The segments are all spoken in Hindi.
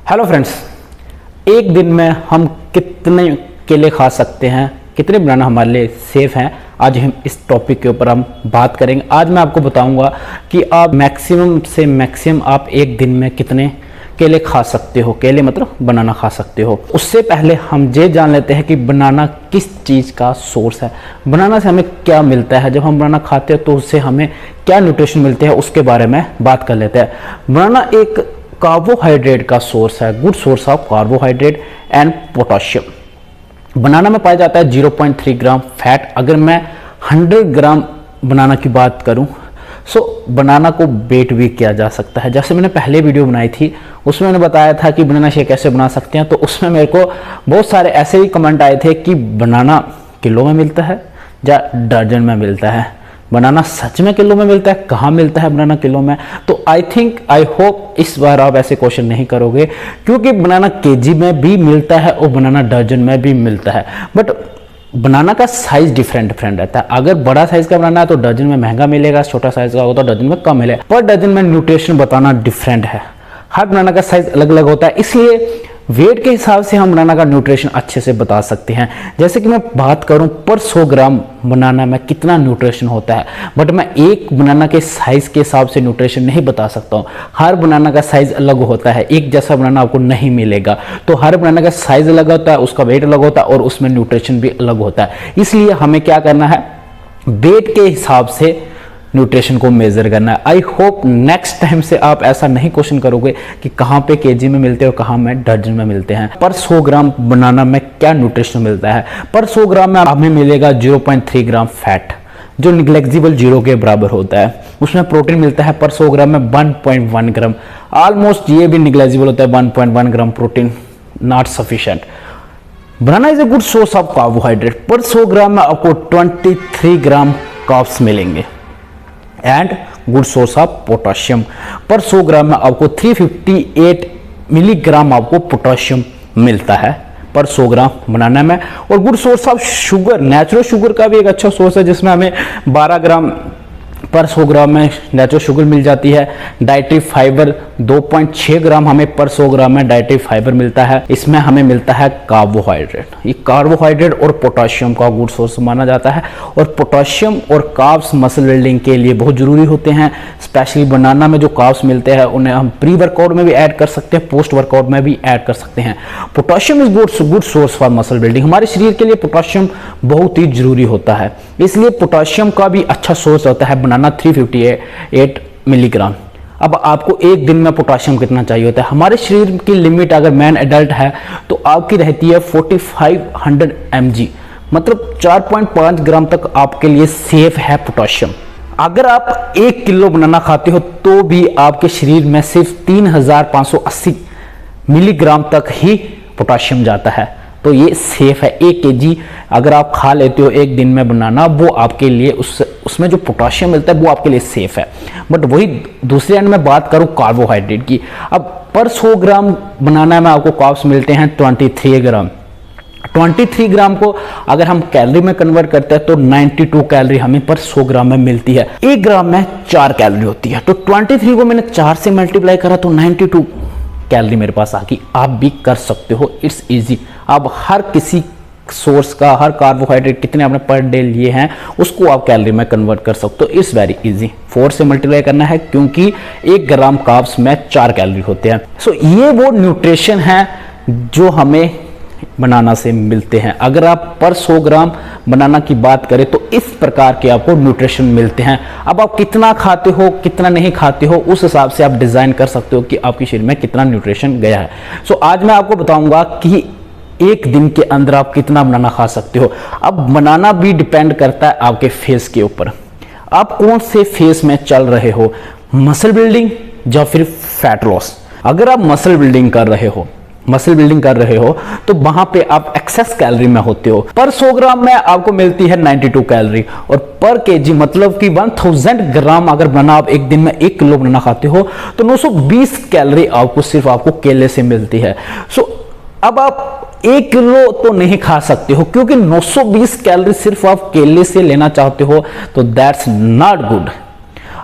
हेलो फ्रेंड्स, एक दिन में हम कितने केले खा सकते हैं, कितने बनाना हमारे लिए सेफ हैं, आज हम इस टॉपिक के ऊपर हम बात करेंगे। आज मैं आपको बताऊंगा कि आप मैक्सिमम से मैक्सिमम आप एक दिन में कितने केले खा सकते हो। केले मतलब बनाना खा सकते हो। उससे पहले हम ये जान लेते हैं कि बनाना किस चीज़ का सोर्स है, बनाना से हमें क्या मिलता है। जब हम बनाना खाते हैं तो उससे हमें क्या न्यूट्रिशन मिलते हैं उसके बारे में बात कर लेते हैं। बनाना एक कार्बोहाइड्रेट का सोर्स है, good source of carbohydrate and potassium. Banana में पाया जाता है 0.3 ग्राम फैट। अगर मैं 100 ग्राम बनाना की बात करूं बनाना को बेट भी किया जा सकता है। जैसे मैंने पहले वीडियो बनाई थी उसमें मैंने बताया था कि बनाना शेक कैसे बना सकते हैं, तो उसमें मेरे को बहुत सारे ऐसे ही कमेंट आए थे कि बनाना किलो में मिलता है या दर्जन में मिलता है। बनाना सच में किलो में मिलता है? कहाँ मिलता है बनाना किलो में? तो आई होप इस बार आप ऐसे क्वेश्चन नहीं करोगे, क्योंकि बनाना केजी में भी मिलता है और बनाना दर्जन में भी मिलता है। बट बनाना का साइज डिफरेंट रहता है। अगर बड़ा साइज का बनाना है तो दर्जन में महंगा मिलेगा, छोटा साइज का होगा तो दर्जन में कम मिलेगा। पर दर्जन में न्यूट्रिशन बताना डिफरेंट है। हर बनाना का साइज अलग अलग होता है, इसलिए वेट के हिसाब से हम बनाना का न्यूट्रिशन अच्छे से बता सकते हैं। जैसे कि मैं बात करूं पर 100 ग्राम बनाना में कितना न्यूट्रिशन होता है, बट मैं एक बनाना के साइज के हिसाब से न्यूट्रिशन नहीं बता सकता हूं। हर बनाना का साइज अलग होता है, एक जैसा बनाना आपको नहीं मिलेगा। तो हर बनाना का साइज अलग होता है, उसका वेट अलग होता है और उसमें न्यूट्रिशन भी अलग होता है। इसलिए हमें क्या करना है, वेट के हिसाब से न्यूट्रिशन को मेजर करना है। आई होप नेक्स्ट टाइम से आप ऐसा नहीं क्वेश्चन करोगे कि कहाँ पे केजी में मिलते हैं और कहाँ में दर्जन में मिलते हैं। पर 100 ग्राम बनाना में क्या न्यूट्रिशन मिलता है? पर 100 ग्राम में हमें मिलेगा 0.3 ग्राम फैट, जो निग्लेक्जिबल 0 के बराबर होता है। उसमें प्रोटीन मिलता है पर 100 ग्राम में 1.1 ग्राम। ऑलमोस्ट ये भी निग्लेक्जिबल होता है, 1.1 gram protein, not sufficient. Banana is a good source of carbohydrate. पर 100 ग्राम में आपको 23 ग्राम कार्ब्स मिलेंगे and good source of potassium. पर 100 ग्राम में आपको 358 मिलीग्राम आपको पोटाशियम मिलता है पर 100 ग्राम बनाना में। और good source of sugar, natural sugar का भी एक अच्छा सोर्स है, जिसमें हमें 12 ग्राम पर 100 ग्राम में नेचुरल शुगर मिल जाती है। डाइटरी फाइबर 2.6 ग्राम हमें पर 100 ग्राम में डाइटरी फाइबर मिलता है। इसमें हमें मिलता है कार्बोहाइड्रेट। ये कार्बोहाइड्रेट और पोटाशियम का गुड सोर्स माना जाता है। और पोटाशियम और कार्ब्स मसल बिल्डिंग के लिए बहुत जरूरी होते हैं। स्पेशली बनाना में जो कार्ब्स मिलते हैं उन्हें हम प्री वर्कआउट में भी ऐड कर सकते हैं, पोस्ट वर्कआउट में भी ऐड कर सकते हैं। Potassium is good source for muscle building. हमारे शरीर के लिए पोटाशियम बहुत ही जरूरी होता है, इसलिए पोटाशियम का भी अच्छा सोर्स होता है बनाना 358 मिलीग्राम। अब आपको एक दिन में पोटाशियम कितना चाहिए होता है? हमारे शरीर की लिमिट अगर मैन एडल्ट है तो आपकी रहती है 4500 mg, मतलब 4.5 ग्राम तक आपके लिए सेफ है पोटाशियम। अगर आप 1 किलो बनाना खाते हो तो भी आपके शरीर में सिर्फ 3580 मिलीग्राम तक ही पोटाशियम जाता है, तो ये सेफ है। 1 केजी अगर आप खा लेते हो एक दिन में बनाना, वो आपके लिए उसमें जो पोटाशियम मिलता है वो आपके लिए सेफ है। बट वही दूसरे एंड में बात करूं कार्बोहाइड्रेट की, अब पर 100 ग्राम बनाना में आपको कार्ब्स मिलते हैं 23 ग्राम। 23 ग्राम को अगर हम कैलोरी में कन्वर्ट करते हैं तो 92 कैलोरी हमें पर 100 ग्राम में मिलती है। 1 ग्राम में 4 कैलोरी होती है, तो 23 को मैंने 4 से मल्टीप्लाई करा तो 92 कैलोरी मेरे पास आ गई। आप भी कर सकते हो, इट्स इजी। अब हर किसी सोर्स का, हर कार्बोहाइड्रेट कितने आपने पर डे लिए हैं उसको आप कैलोरी में कन्वर्ट कर सकते हो। It's very easy. 4 से मल्टीप्लाई करना है क्योंकि 1 ग्राम कार्ब्स में 4 कैलोरी होते हैं। सो ये वो न्यूट्रिशन है जो हमें बनाना से मिलते हैं। अगर आप पर 100 ग्राम बनाना की बात करें तो इस प्रकार के आपको न्यूट्रिशन मिलते हैं। अब आप कितना खाते हो कितना नहीं खाते हो उस हिसाब से आप डिजाइन कर सकते हो कि आपके शरीर में कितना न्यूट्रिशन गया है। सो आज मैं आपको बताऊंगा कि एक दिन के अंदर आप कितना बनाना खा सकते हो। अब बनाना भी डिपेंड करता है आपके फेस के ऊपर, आप कौन से फेस में चल रहे हो, मसल बिल्डिंग या फिर फैट लॉस। अगर आप मसल बिल्डिंग कर रहे हो तो वहां पे आप एक्सेस कैलोरी में होते हो। पर 100 ग्राम में आपको मिलती है 92 कैलोरी, और पर केजी मतलब कि 1000 ग्राम अगर बनाना आप एक दिन में 1 किलो बनाना खाते हो तो 920 कैलोरी आपको केले से मिलती है। सो अब आप 1 किलो तो नहीं खा सकते हो, क्योंकि 920 कैलोरी सिर्फ आप केले से लेना चाहते हो, तो दैट्स नॉट गुड।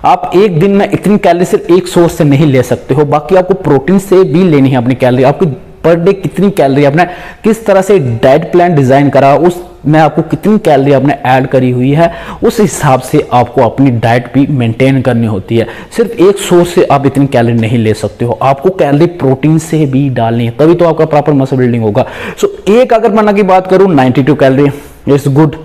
आप एक दिन में इतनी कैलोरी सिर्फ एक सोर्स से नहीं ले सकते हो, बाकी आपको प्रोटीन से भी लेनी है अपनी कैलोरी। आपकी पर डे कितनी कैलोरी आपने किस तरह से डाइट प्लान डिजाइन करा, उस में आपको कितनी कैलोरी आपने ऐड करी हुई है, उस हिसाब से आपको अपनी डाइट भी मेंटेन करनी होती है। सिर्फ एक सोर्स से आप इतनी कैलोरी नहीं ले सकते हो, आपको कैलोरी प्रोटीन से भी डालनी है, तभी तो आपका प्रॉपर मसल बिल्डिंग होगा। सो एक अगर बना की बात करूं 92 कैलोरी इज गुड,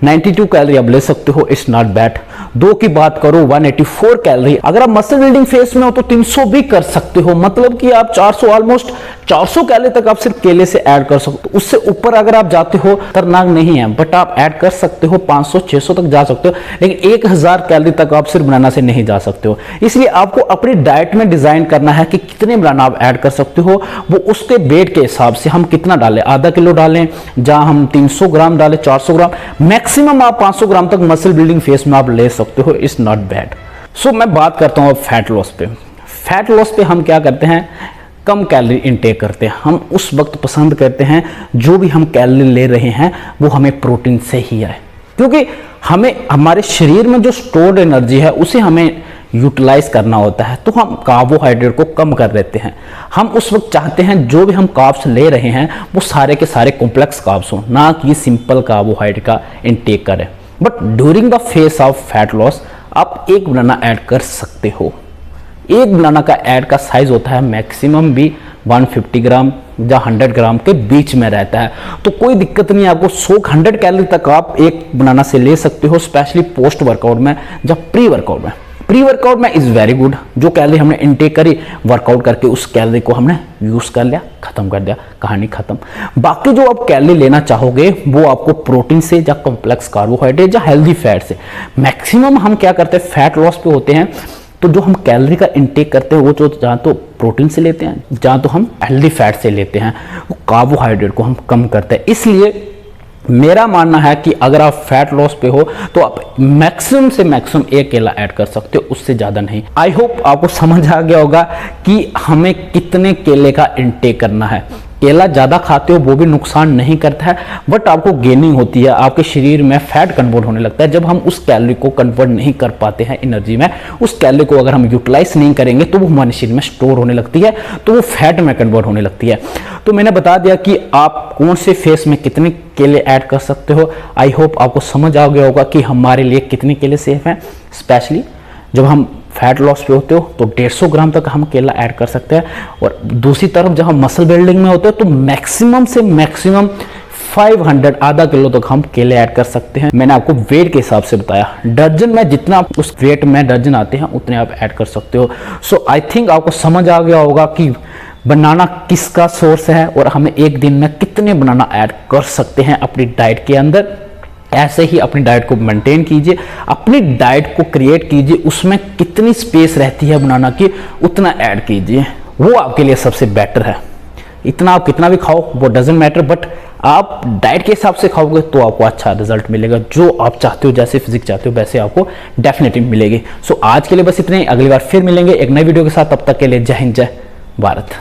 92 कैलोरी आप ले सकते हो, इट्स नॉट बैड। दो की बात करो 184 कैलोरी, अगर आप मसल बिल्डिंग फेज में हो तो 300 भी कर सकते हो, मतलब कि आप 400 ऑलमोस्ट 400 कैलोरी तक आप सिर्फ केले से ऐड कर सकते हो। उससे ऊपर अगर आप जाते हो खतरनाक नहीं है, बट आप ऐड कर सकते हो 500-600 तक जा सकते हो, लेकिन 1000 कैलोरी तक आप सिर्फ बनाना से नहीं जा सकते हो। इसलिए आपको अपनी डाइट में डिजाइन करना है कि कितने बनाना आप ऐड कर सकते हो, वो उसके वेट के हिसाब से हम कितना डालें, आधा किलो डालें, जहां हम 300 ग्राम डालें, 400 ग्राम, मैक्सिमम आप 500 ग्राम तक मसल बिल्डिंग फेस में आप ले सकते हो, इट्स नॉट बैड। सो मैं बात करता हूं अब फैट लॉस पे। फैट लॉस पे हम क्या करते हैं, कम कैलोरी इनटेक करते हैं। हम उस वक्त पसंद करते हैं जो भी हम कैलोरी ले रहे हैं वो हमें प्रोटीन से ही आए, क्योंकि हमें हमारे शरीर में जो स्टोर्ड एनर्जी है उसे हमें यूटिलाइज करना होता है, तो हम कार्बोहाइड्रेट को कम कर देते हैं। हम उस वक्त चाहते हैं जो भी हम कार्ब्स ले रहे हैं वो सारे के सारे कॉम्प्लेक्स कार्ब्स हों, ना कि सिंपल कार्बोहाइड्रेट का इनटेक करें। But during the phase of fat loss आप एक बनाना ऐड कर सकते हो। एक बनाना का ऐड का साइज होता है मैक्सिमम भी 150 ग्राम या 100 ग्राम के बीच में रहता है, तो कोई दिक्कत नहीं है। आपको 100 कैलोरी तक आप एक बनाना से ले सकते हो, स्पेशली पोस्ट वर्कआउट में या प्री वर्कआउट में। प्री वर्कआउट में इज वेरी गुड, जो कैलोरी हमने इनटेक करी वर्कआउट करके उस कैलोरी को हमने यूज कर लिया, खत्म कर दिया, कहानी खत्म। बाकी जो आप कैलोरी लेना चाहोगे वो आपको प्रोटीन से या कॉम्प्लेक्स कार्बोहाइड्रेट या हेल्दी फैट से। मैक्सिमम हम क्या करते हैं, फैट लॉस पे होते हैं, तो जो हम कैलोरी का इनटेक करते हैं वो जो जहाँ तो प्रोटीन से लेते हैं, जहाँ तो हम हेल्दी फैट से लेते हैं, वो कार्बोहाइड्रेट को हम कम करते हैं। इसलिए मेरा मानना है कि अगर आप फैट लॉस पे हो तो आप मैक्सिमम से मैक्सिमम एक केला ऐड कर सकते हो, उससे ज़्यादा नहीं। आई होप आपको समझ आ गया होगा कि हमें कितने केले का इनटेक करना है। केला ज़्यादा खाते हो वो भी नुकसान नहीं करता है, बट आपको गेनिंग होती है, आपके शरीर में फैट कन्वर्ट होने लगता है। जब हम उस कैलोरी को कन्वर्ट नहीं कर पाते हैं एनर्जी में, उस कैलोरी को अगर हम यूटिलाइज नहीं करेंगे तो वो हमारे शरीर में स्टोर होने लगती है, तो वो फैट में कन्वर्ट होने लगती है। तो मैंने बता दिया कि आप कौन से फेस में कितने केले ऐड कर सकते हो। आई होप आपको समझ आ गया होगा कि हमारे लिए कितने केले सेफ हैं। स्पेशली जब हम फैट लॉस पे होते हो तो 150 ग्राम तक हम केला ऐड कर सकते हैं, और दूसरी तरफ जब हम मसल बिल्डिंग में होते हैं तो मैक्सिमम से मैक्सिमम 500 आधा किलो तक हम केले ऐड कर सकते हैं। मैंने आपको वेट के हिसाब से बताया, दर्जन में जितना उस वेट में दर्जन आते हैं उतने आप ऐड कर सकते हो। सो आई थिंक आपको समझ आ गया होगा कि बनाना किसका सोर्स है और हमें एक दिन में कितने बनाना ऐड कर सकते हैं अपनी डाइट के अंदर। ऐसे ही अपनी डाइट को मेंटेन कीजिए, अपनी डाइट को क्रिएट कीजिए, उसमें कितनी स्पेस रहती है बनाना की उतना ऐड कीजिए, वो आपके लिए सबसे बेटर है। इतना आप कितना भी खाओ वो डजंट मैटर, बट आप डाइट के हिसाब से खाओगे तो आपको अच्छा रिजल्ट मिलेगा। जो आप चाहते हो, जैसे फिजिक चाहते हो वैसे आपको डेफिनेटली मिलेगी। सो आज के लिए बस इतने ही, अगली बार फिर मिलेंगे एक नई वीडियो के साथ। तब तक के लिए जय हिंद, जय भारत।